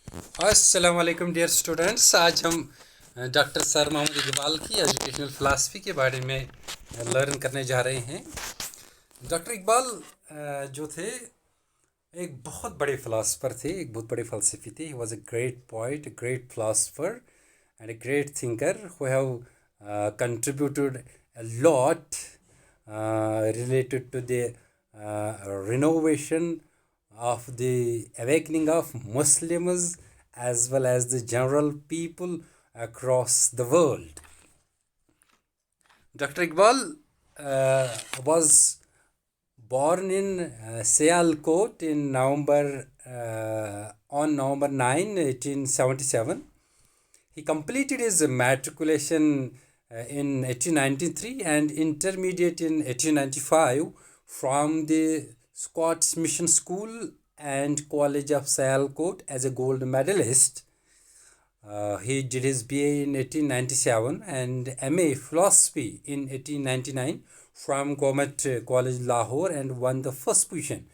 अस्सलाम वालेकुम dear students. आज हम डॉक्टर सर मोहम्मद इकबाल की एजुकेशनल फ़िलासफ़ी के बारे में लर्न करने जा रहे हैं। डॉक्टर इकबाल जो थे एक बहुत बड़े फ़िलासफ़र थे, एक बहुत बड़े फ़लसफ़ी थे। He was a great poet, a great philosopher and a great thinker who have contributed a lot related to the renovation of the awakening of Muslims as well as the general people across the world. Dr. Iqbal was born in Sialkot in on November 9, 1877. He completed his matriculation in 1893 and intermediate in 1895 from the Scots Mission School and College of Sialkot as a gold medalist. He did his BA in 1897 and MA Philosophy in 1899 from Government College Lahore and won the first position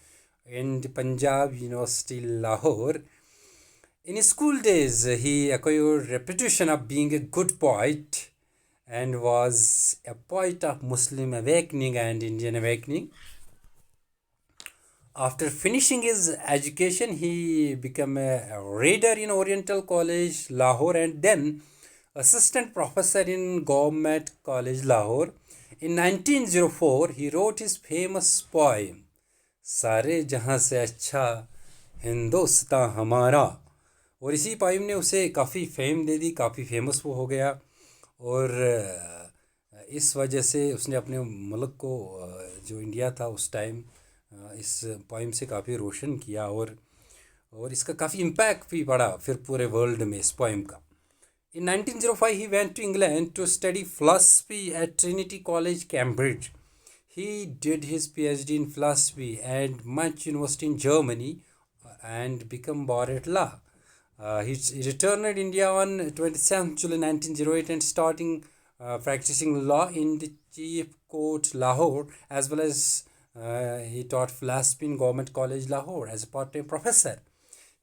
in the Punjab University Lahore. In his school days, he acquired reputation of being a good poet and was a poet of Muslim awakening and Indian awakening. After finishing his education, he became a reader in Oriental College, Lahore, and then assistant professor in Government College, Lahore. In 1904, he wrote his famous poem, सारे जहाँ से अच्छा हिंदुस्तान हमारा। और इसी poem ने उसे काफ़ी फेम दे दी, काफ़ी फेमस वो हो गया। और इस वजह से उसने अपने मुल्क को जो इंडिया था उस टाइम इस पोइम से काफ़ी रोशन किया। और इसका काफ़ी इम्पैक्ट भी पड़ा फिर पूरे वर्ल्ड में इस पोइम का। In 1905, he went to England to study philosophy at Trinity College, Cambridge. He did his PhD in philosophy at Munich University in Germany and became bar at law. He returned to India on 27th July 1908 and starting practicing law in the Chief Court Lahore, as well as he taught philosophy in Government College Lahore as a part-time professor.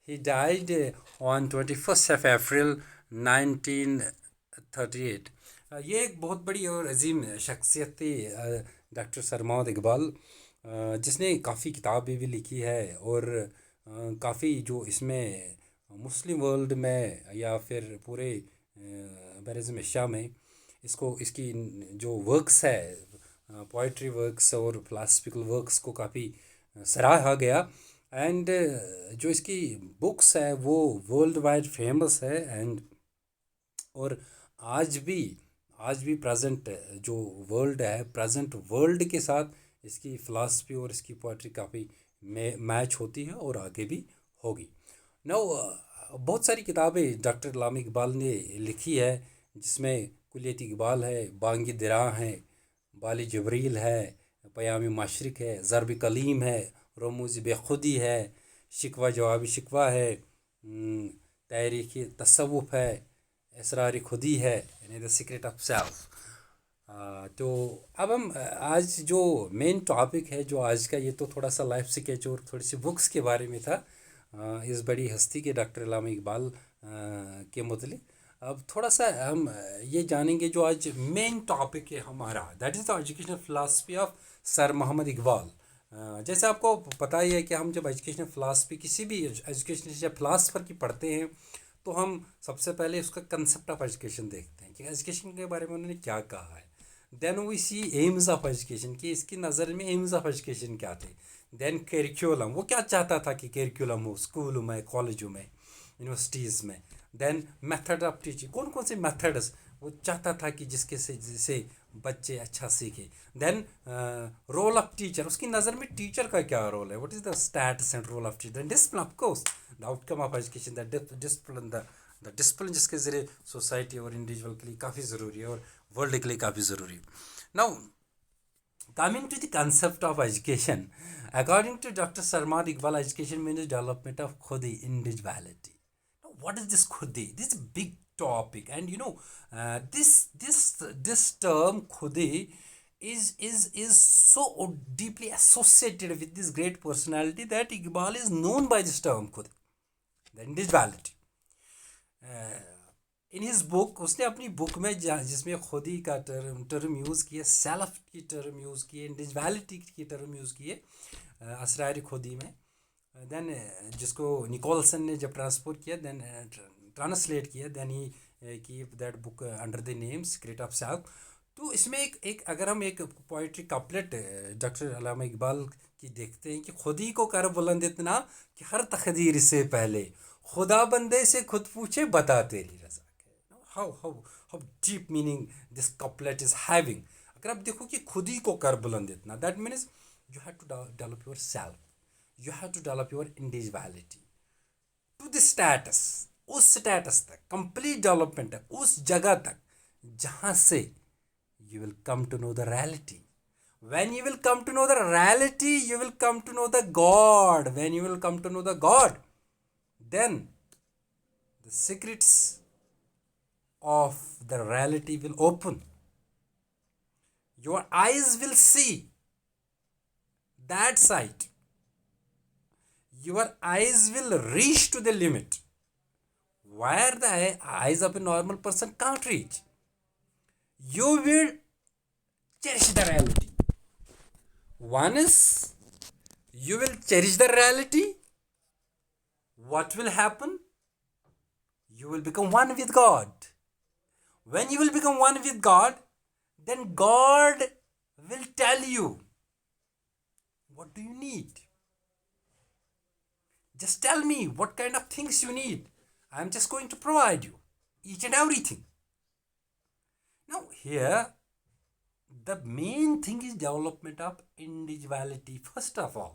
He died on 21st of April 1938. ये एक बहुत बड़ी और अजीम शख्सियत थी doctor sir Mohammad Iqbal, जिसने काफ़ी किताबें भी लिखी है और काफ़ी जो इसमें मुस्लिम वर्ल्ड में या फिर पूरे बरज़म एशिया में इसकी जो वर्क्स है, पोइट्री वर्क्स और फिलासफिकल वर्क्स को काफ़ी सराहा गया। एंड जो इसकी बुक्स है वो वर्ल्ड वाइड फेमस है। एंड और आज भी प्रेजेंट जो वर्ल्ड है, प्रेजेंट वर्ल्ड के साथ इसकी फ़िलासफ़ी और इसकी पोइट्री काफ़ी मैच होती है और आगे भी होगी। नो बहुत सारी किताबें डॉक्टर लामी इकबाल ने लिखी है, जिसमें कुलियत इकबाल है, बांगी दिरा है, बाली जबरील है, पयामी मशरिक है, ज़रब कलीम है, रमूज़ बेखुदी है, शिकवा जवाब शिकवा है, तहरीक तसव्वुफ़ है, इसरार खुदी है, यानी द सीक्रेट ऑफ सेल्फ। तो अब हम आज जो मेन टॉपिक है जो आज का, ये तो थोड़ा सा लाइफ स्केच और थोड़ी सी बुक्स के बारे में था इस बड़ी हस्ती के डॉक्टर अल्लामा इकबाल के मुतलिक। अब थोड़ा सा हम ये जानेंगे जो आज मेन टॉपिक है हमारा, that is the educational philosophy of sir Mohammad Iqbal. जैसे आपको पता ही है कि हम जब एजुकेशनल फ़िलासफ़ी किसी भी एजुकेशनल या फ़िलासफ़र की पढ़ते हैं तो हम सबसे पहले उसका कंसेप्ट ऑफ एजुकेशन देखते हैं कि एजुकेशन के बारे में उन्होंने क्या कहा है। Then we see aims of education, कि इसकी नज़र में एम्स ऑफ एजुकेशन क्या थे। देन करिकुलम, वो क्या चाहता था कि करिकुलम हो स्कूलों में, कॉलेजों में, यूनिवर्सिटीज़ में। देन मेथड ऑफ टीचिंग, कौन कौन से मेथड्स वो चाहता था कि जिससे बच्चे अच्छा सीखे। देन रोल ऑफ टीचर, उसकी नज़र में टीचर का क्या रोल है, what is the status and role of teacher. Then discipline, of course the outcome of education, the discipline जिसके ज़रिए सोसाइटी और इंडिविजुअल के लिए काफ़ी ज़रूरी है और वर्ल्ड के लिए काफ़ी ज़रूरी है। Now coming to the concept of education, according to Dr. Sarmad Iqbal, education means development of khudi, individuality. Now, what is this khudi? This is a big topic, and this term khudi is so deeply associated with this great personality that Iqbal is known by this term khudi, the individuality. In his book, उसने अपनी book में जिसमें खुदी का term use किए, self की term use किए, individuality की टर्म यूज़ किए असरार खुदी में। देन जिसको निकोलसन ने जब ट्रांसपोर्ट किया, देन ट्रांसलेट किया, then he keep that book under the name secret of self. तो इसमें एक अगर हम एक poetry couplet doctor Allama Iqbal की देखते हैं कि खुदी को कर बुलंद इतना कि हर तकदीर से पहले खुदा बंदे से खुद पूछे बता तेरी रजा के। How how how deep meaning this couplet is having. अगर आप देखो कि खुदी को कर बुलंद इतना, that means you have to develop your self, you have to develop your individuality to the status, उस स्टेटस तक कंप्लीट डेवलपमेंट है, उस जगह तक जहाँ से you will come to know the reality. When you will come to know the reality, you will come to know the God. When you will come to know the God, then the secrets of the reality will open. Your eyes will see that sight. Your eyes will reach to the limit where the eyes of a normal person can't reach. You will cherish the reality. One is, you will cherish the reality. What will happen? You will become one with God. When you will become one with God, then God will tell you, what do you need? Just tell me what kind of things you need. I am just going to provide you each and everything. Now here, the main thing is development of individuality. First of all,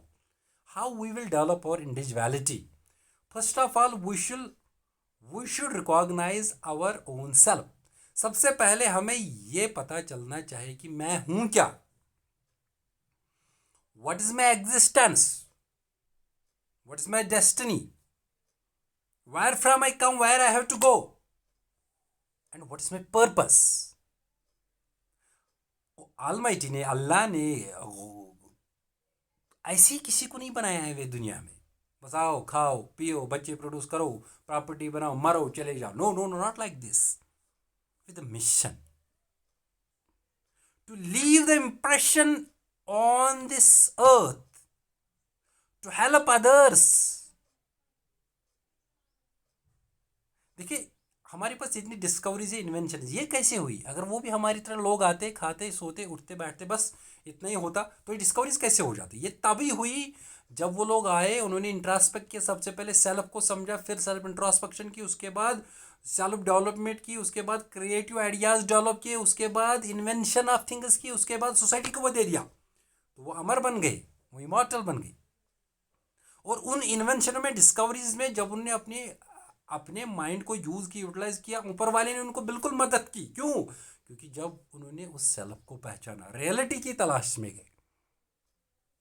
how we will develop our individuality? First of all, we should recognize our own self. सबसे पहले हमें ये पता चलना चाहिए कि मैं हूं क्या. What is my existence? What is my destiny? Where from I come, where I have to go, and what is my purpose? Almighty ने, अल्लाह ने ऐसी किसी को नहीं बनाया है वे दुनिया में बस आओ खाओ पियो बच्चे प्रोड्यूस करो प्रॉपर्टी बनाओ मरो चले जाओ. No no no, not like this. With a mission to leave the impression on this earth, to help others. देखिए हमारे पास इतनी डिस्कवरीज है, इन्वेंशन, ये कैसे हुई? अगर वो भी हमारी तरह लोग आते खाते सोते उठते बैठते बस इतना ही होता तो ये डिस्कवरीज कैसे हो जाती? ये तभी हुई जब वो लोग आए, उन्होंने इंट्रास्पेक्ट किया, सबसे पहले सेल्फ को समझा, फिर सेल्फ इंट्रोस्पेक्शन की, उसके बाद सेल्फ डेवलपमेंट की, उसके बाद क्रिएटिव आइडियाज़ डेवलप किए, उसके बाद इन्वेंशन ऑफ थिंग्स की, उसके बाद सोसाइटी को वो दे दिया तो वो अमर बन गए, वो इमॉर्टल बन गए. और उन इन्वेंशनों में डिस्कवरीज में जब उनने अपने अपने माइंड को यूज़ की, यूटिलाइज किया, ऊपर वाले ने उनको बिल्कुल मदद की. क्यों? क्योंकि जब उन्होंने उस सेल्फ को पहचाना, रियलिटी की तलाश में गए,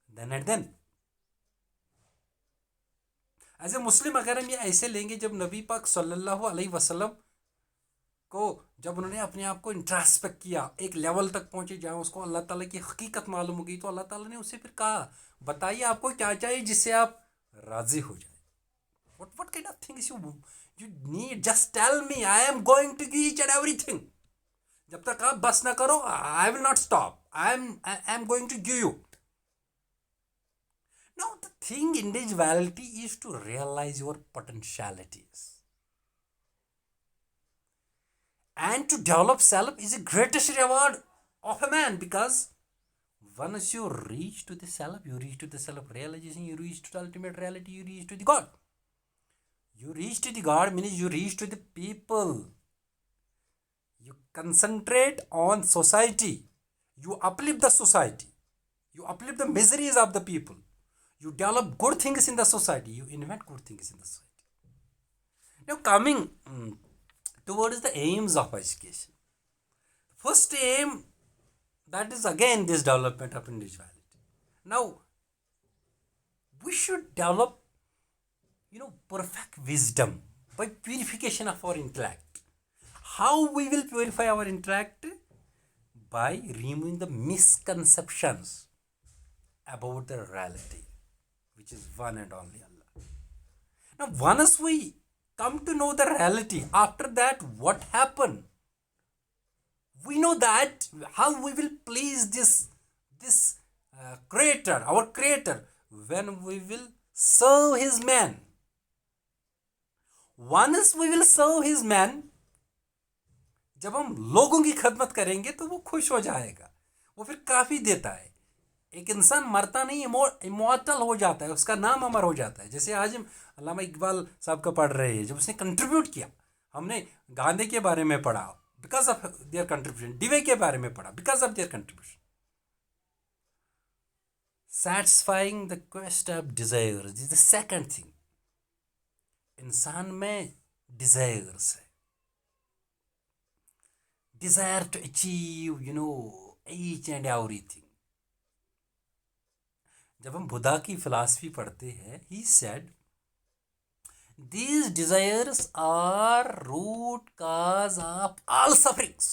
then and then as a Muslim अगर हम ये ऐसे लेंगे, जब नबी पाक सल्लल्लाहु अलैहि वसल्लम को जब उन्होंने अपने आप को इंट्रास्पेक्ट किया, एक लेवल तक पहुंचे जहाँ उसको अल्लाह ताला की हकीकत मालूम हो गई, तो अल्लाह ताला ने उससे फिर कहा, बताइए आपको क्या चाहिए जिससे आप राजी हो जाए. What kind of things you need? Just tell me. I am going to give each and everything. जब तक आप बस ना करो, I will not stop. I am going to give you. Now the thing individuality is to realize your potentialities. And to develop self is the greatest reward of a man, because once you reach to the self, you reach to the self realization, you reach to the ultimate reality, you reach to the God. You reach to the God means you reach to the people. You concentrate on society. You uplift the society. You uplift the miseries of the people. You develop good things in the society. You invent good things in the society. Now coming towards the aims of education. First aim, that is again this development of individuality. Now we should develop perfect wisdom by purification of our intellect. How we will purify our intellect? By removing the misconceptions about the reality, which is one and only Allah. Now once we come to know the reality. After that, what happened? We know that how we will please this creator, our creator, when we will serve his man. Once we will serve his man, जब हम लोगों की खदमत करेंगे तो वो खुश हो जाएगा, वो फिर काफ़ी देता है। एक इंसान मरता नहीं, इमोर्टल हो जाता है, उसका नाम अमर हो जाता है। जैसे आज हम अल्लामा इकबाल साहब का पढ़ रहे हैं, जब उसने कंट्रीब्यूट किया, हमने गांधी के बारे में पढ़ा because of their contribution, Dewey के बारे में पढ़ा because of their contribution. Satisfying the quest of desire is the second thing. इंसान में डिजायर्स है, desire to achieve each and everything. जब हम बुद्धा की फिलॉसफी पढ़ते हैं, he said these desires are root cause of all sufferings।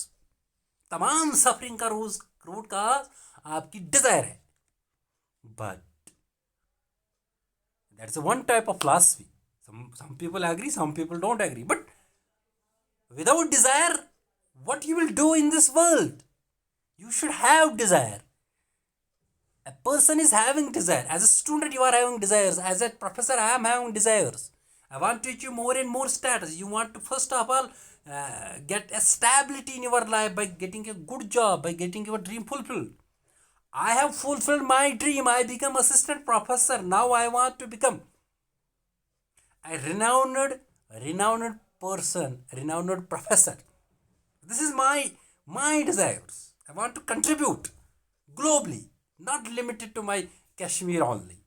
तमाम suffering का रूट काज आपकी डिजायर है। But that's one type of philosophy. some people agree, some people don't agree, but without desire, what you will do in this world? You should have desire. A person is having desire. As a student, you are having desires. As a professor, I am having desires. I want to achieve more and more status. You want to first of all get a stability in your life by getting a good job, by getting your dream fulfilled. I have fulfilled my dream. I become assistant professor. Now I want to become a renowned person, renowned professor. This is my desires. I want to contribute globally, not limited to my Kashmir only.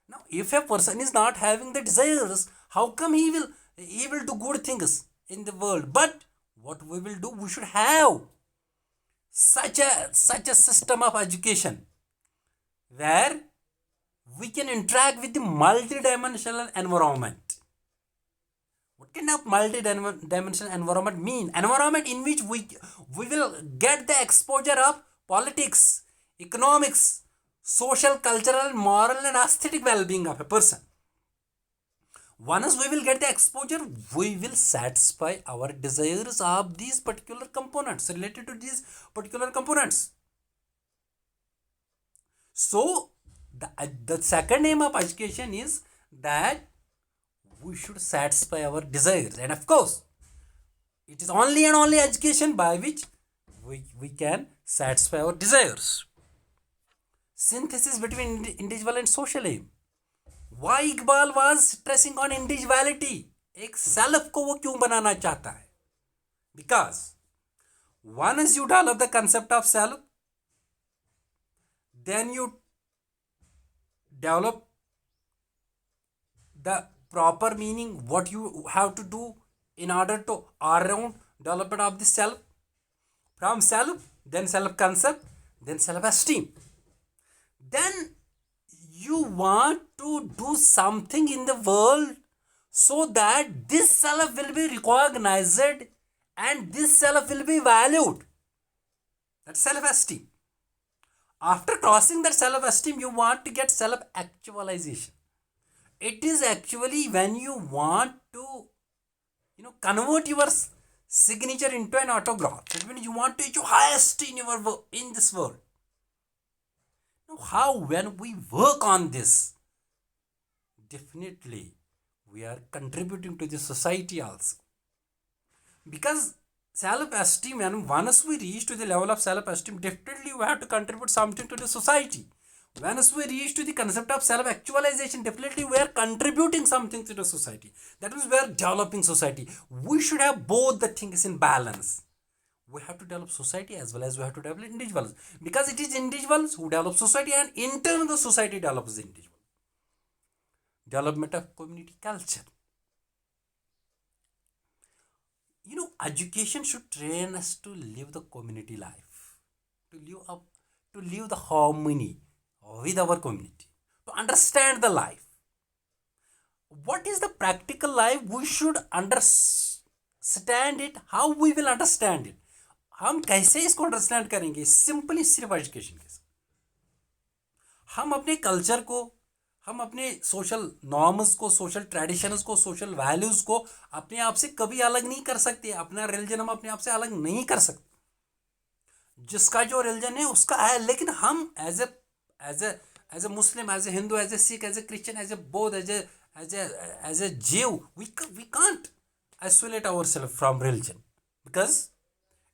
Now, if a person is not having the desires, how come he will do good things in the world? But what we will do, we should have such a system of education where we can interact with the multi-dimensional environment. What kind of multi-dimensional environment mean? Environment in which we will get the exposure of politics, economics, social, cultural, moral and aesthetic well-being of a person. Once we will get the exposure, we will satisfy our desires of these particular components, related to these particular components. So the second aim of education is that we should satisfy our desires, and of course it is only and only education by which we can satisfy our desires. Synthesis between individual and social aim. Why Iqbal was stressing on individuality? एक self को वो क्यों बनाना चाहता है? Because once you develop the concept of self, then you develop the proper meaning, what you have to do in order to around development of the self. From self, then self concept, then self esteem. Then you want to do something in the world so that this self will be recognized and this self will be valued. That's self-esteem. After crossing that self-esteem, you want to get self-actualization. It is actually when you want to convert your signature into an autograph. That means you want to achieve highest in this world. How? When we work on this, definitely we are contributing to the society also. Because self-esteem, and once we reach to the level of self-esteem, definitely we have to contribute something to the society. Once we reach to the concept of self-actualization, definitely we are contributing something to the society. That means we are developing society. We should have both the things in balance. We have to develop society as well as we have to develop individuals, because it is individuals who develop society, and in turn the society develops the individual. Development of community culture. Education should train us to live the community life, to live the harmony with our community, to understand the life. What is the practical life? We should understand it. How we will understand it? हम कैसे इसको understand करेंगे? Simply सिर्फ education के साथ। हम अपने culture को हम अपने सोशल नॉर्म्स को, सोशल ट्रेडिशंस को, सोशल वैल्यूज़ को अपने आप से कभी अलग नहीं कर सकते। अपना रिलीजन हम अपने आप से अलग नहीं कर सकते। जिसका जो रिलीजन है उसका है, लेकिन हम as a as a Muslim, as a Hindu, as a Sikh, as a Christian, as a Bauddh, as a Jew, we can't isolate ourselves from religion because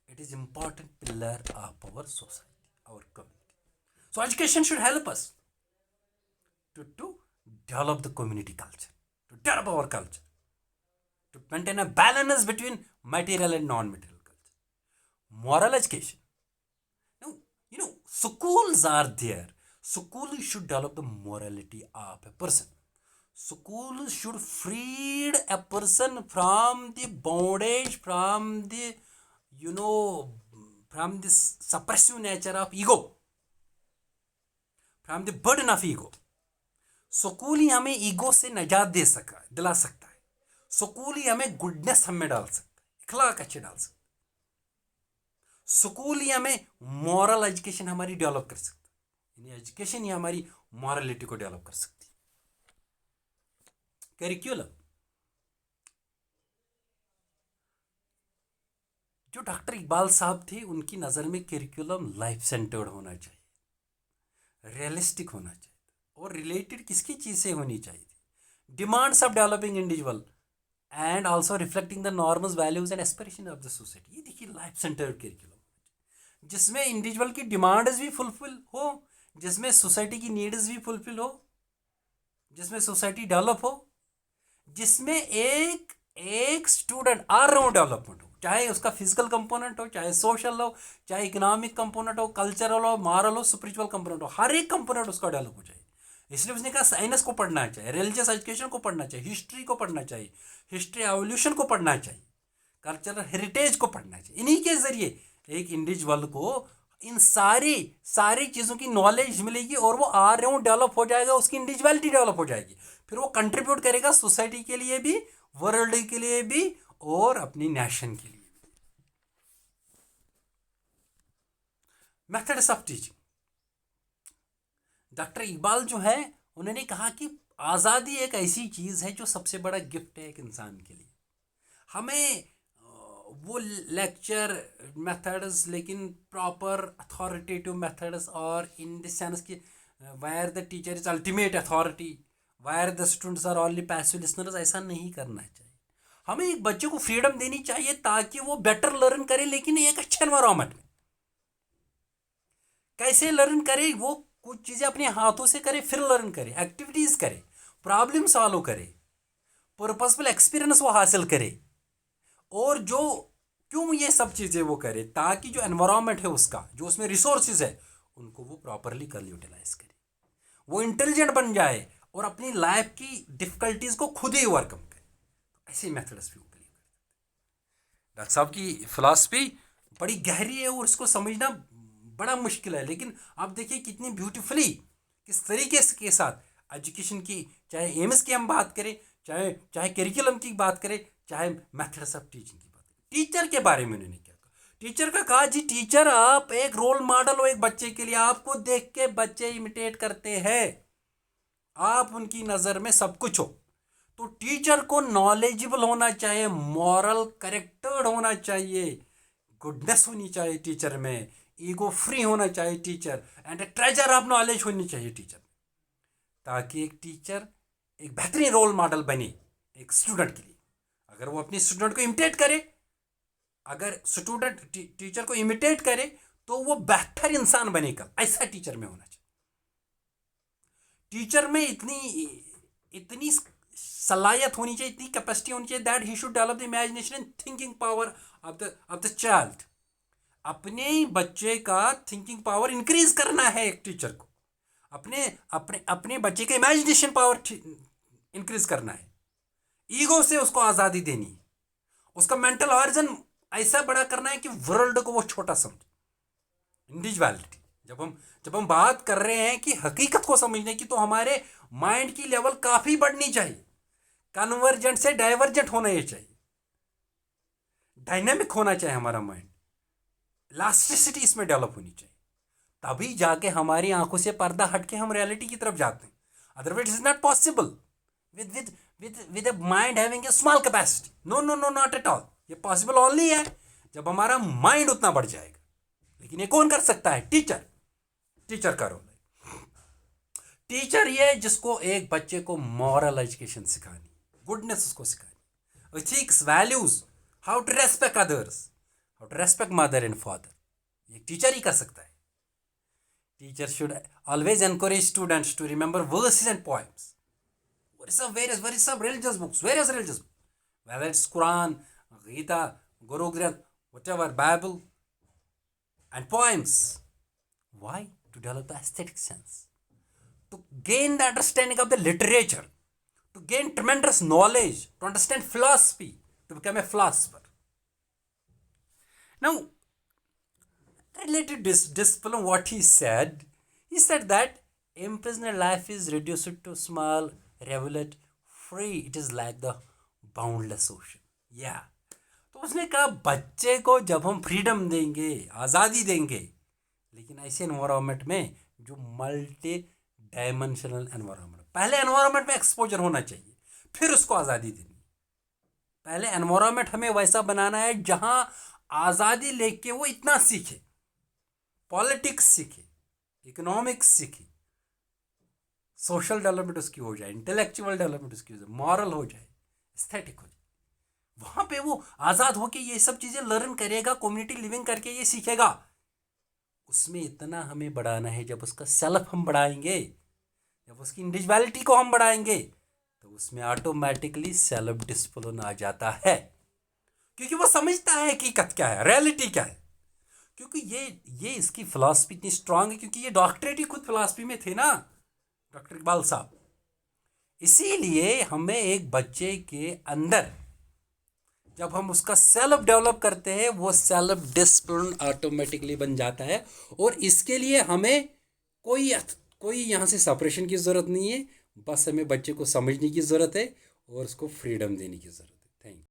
it is important pillar of our society, our community. So education should help us to develop the community culture, to develop our culture, to maintain a balance between material and non-material culture. Moral education. Now, schools are there. Schools should develop the morality of a person. Schools should free a person from the bondage, from the, from this suppressive nature of ego, from the burden of ego. School ही हमें ego से निजात दिला सकता है। School ही हमें goodness हमें डाल सकता है, इखलाक अच्छे डाल सकता है। स्कूल ही हमें मॉरल एजुकेशन हमारी डेवलप कर सकता है। यानी एजुकेशन ही हमारी मॉरलिटी को डेवलप कर सकती है। करिकुलम, जो डॉक्टर इकबाल साहब थे उनकी नज़र में करिकुलम लाइफ सेंटर्ड होना चाहिए, रियलिस्टिक होना चाहिए, और रिलेटेड किसकी चीज़ से होनी चाहिए थी, demands of developing individual and also reflecting the norms, values and aspiration of the society. ये देखिए लाइफ सेंटर्ड करिकुलम, जिसमें इंडिविजुअल की डिमांड्स भी फुलफिल हो, जिसमें सोसाइटी की नीड्स भी फुलफिल हो, जिसमें सोसाइटी डेवलप हो, जिसमें एक स्टूडेंट ऑलराउंड डेवलपमेंट हो, चाहे उसका फिजिकल कंपोनेंट हो, चाहे सोशल हो, चाहे इकोनॉमिक कंपोनेंट हो, कल्चरल हो, मॉरल हो, स्पिरिचुअल कंपोनेंट हो, हर एक कंपोनेंट उसका डेवलप हो जाए। इसलिए उसने कहा साइंस को पढ़ना चाहिए, रिलीजियस एजुकेशन को पढ़ना चाहिए, हिस्ट्री को पढ़ना चाहिए, हिस्ट्री एवोल्यूशन को पढ़ना चाहिए, कल्चरल हेरिटेज को पढ़ना चाहिए। इन्हीं के जरिए एक इंडिविजुअल को इन सारी चीज़ों की नॉलेज मिलेगी और वो ऑलराउंड डेवलप हो जाएगा, उसकी इंडिविजुअलिटी डेवलप हो जाएगी। फिर वो कंट्रीब्यूट करेगा सोसाइटी के लिए भी, वर्ल्ड के लिए भी, और अपनी नेशन के लिए भी। Methods of teaching, doctor Iqbal जो है उन्होंने कहा कि आज़ादी एक ऐसी चीज़ है जो सबसे बड़ा गिफ्ट है एक इंसान के लिए। हमें वो लेक्चर मेथड्स, लेकिन प्रॉपर अथॉरिटेटिव मेथड्स, और इन द सेंस कि where the teacher is ultimate authority, where the students are only passive listeners, ऐसा नहीं करना चाहिए। हमें एक बच्चे को फ्रीडम देनी चाहिए ताकि वो बेटर लर्न करे, लेकिन एक अच्छे एनवायरमेंट में। कैसे लर्न करे? वो कुछ चीज़ें अपने हाथों से करे, फिर लर्न करे, एक्टिविटीज़ करे, प्रॉब्लम सॉल्व करे, पर्पसफुल एक्सपीरियंस वो हासिल करे, और जो क्यों ये सब चीज़ें वो करे, ताकि जो एनवायरमेंट है उसका, जो उसमें रिसोर्सेज है, उनको वो प्रॉपरली कर यूटिलाइज करे, वो इंटेलिजेंट बन जाए और अपनी लाइफ की डिफ़िकल्टीज़ को खुद ही ओवरकम करे। ऐसे मेथड्स भी बिलीव करते हैं। डॉक्टर साहब की फिलॉसफी बड़ी गहरी है और इसको समझना बड़ा मुश्किल है, लेकिन आप देखिए कितनी ब्यूटीफुली, किस तरीके के साथ एजुकेशन की, चाहे एम्स की हम बात करें, चाहे करिकुलम की बात करें, चाहे मेथड्स ऑफ टीचिंग की बात करें। टीचर के बारे में उन्होंने क्या कहा? टीचर का कहा जी, टीचर आप एक रोल मॉडल हो एक बच्चे के लिए। आपको देख के बच्चे इमिटेट करते हैं, आप उनकी नज़र में सब कुछ हो। तो टीचर को नॉलेजेबल होना चाहिए, मॉरल करेक्टर्ड होना चाहिए, गुडनेस होनी चाहिए टीचर में, ईगो फ्री होना चाहिए teacher, and treasure of knowledge होनी चाहिए टीचर, ताकि एक टीचर एक बेहतरीन रोल मॉडल बने एक स्टूडेंट के लिए। अगर वो अपने स्टूडेंट को इमिटेट करे, अगर स्टूडेंट टीचर को इमिटेट करे, तो वो बेहतर इंसान बनेगा। ऐसा टीचर में होना चाहिए। टीचर में इतनी सलाहियत होनी चाहिए, इतनी कैपेसिटी होनी चाहिए, that he should develop the imagination and thinking power of the child. अपने बच्चे का थिंकिंग पावर इंक्रीज करना है एक टीचर को, अपने बच्चे का इमेजिनेशन पावर इंक्रीज करना है, ईगो से उसको आज़ादी देनी है, उसका मेंटल हॉरिजन ऐसा बड़ा करना है कि वर्ल्ड को वो छोटा समझे। इंडिविजुअलिटी, जब हम बात कर रहे हैं कि हकीकत को समझने की, तो हमारे माइंड की लेवल काफ़ी बढ़नी चाहिए, कन्वर्जेंट से डाइवर्जेंट होना ये चाहिए, डायनेमिक होना चाहिए हमारा माइंड, इलास्टिसिटी इसमें डेवलप होनी चाहिए। तभी जाके हमारी आंखों से पर्दा हट के हम रियलिटी की तरफ जाते हैं। Otherwise, it's not possible. With a mind having a small capacity. No, no, no, not at all. ये पॉसिबल ओनली है जब हमारा माइंड उतना बढ़ जाएगा. लेकिन ये कौन कर सकता है? टीचर. टीचर का रोल है. टीचर ये जिसको एक बच्चे को मॉरल एजुकेशन सिखानी, गुडनेस उसको सिखानी, ethics, values, how to respect others, how to respect mother and father, ये टीचर ही कर सकता है. Teacher should always encourage students to remember verses and poems. What is some religious books? Various religious books. Whether it's Quran, Gita, Guru Granth, whatever, Bible, and poems. Why? To develop the aesthetic sense. To gain the understanding of the literature. To gain tremendous knowledge. To understand philosophy. To become a philosopher. Now, related to this film, what he said that imprisoned life is reduced to small rivulet, free. It is like the boundless ocean. Yeah. तो उसने कहा बच्चे को जब हम freedom देंगे, आज़ादी देंगे, लेकिन ऐसे एनवायरनमेंट में जो मल्टी डायमेंशनल एनवायरनमेंट, पहले एनवायरनमेंट में एक्सपोजर होना चाहिए, फिर उसको आज़ादी देनी. पहले एनवायरनमेंट हमें वैसा बनाना है जहाँ आज़ादी लेके वो इतना सीखे, पॉलिटिक्स सीखे, इकोनॉमिक्स सीखे, सोशल डेवलपमेंट उसकी हो जाए, इंटेलेक्चुअल डेवलपमेंट उसकी हो जाए, मॉरल हो जाए, एस्थेटिक हो जाए. वहाँ पे वो आज़ाद होके ये सब चीज़ें लर्न करेगा, कम्युनिटी लिविंग करके ये सीखेगा. उसमें इतना हमें बढ़ाना है. जब उसका सेल्फ हम बढ़ाएंगे, जब उसकी इंडिविजुअलिटी को हम बढ़ाएंगे, तो उसमें ऑटोमेटिकली सेल्फ डिसिप्लिन आ जाता है. क्योंकि वो समझता है हकीकत क्या है, रियलिटी क्या है. क्योंकि ये इसकी फिलॉसफी इतनी स्ट्रांग है, क्योंकि ये डॉक्टरेट ही खुद फिलॉसफी में थे ना, डॉक्टर इकबाल साहब. इसीलिए हमें एक बच्चे के अंदर जब हम उसका सेल्फ डेवलप करते हैं, वो सेल्फ डिसिप्लिन ऑटोमेटिकली बन जाता है. और इसके लिए हमें कोई यहाँ से सेपरेशन की ज़रूरत नहीं है. बस हमें बच्चे को समझने की ज़रूरत है और उसको फ्रीडम देने की ज़रूरत है. Thank you.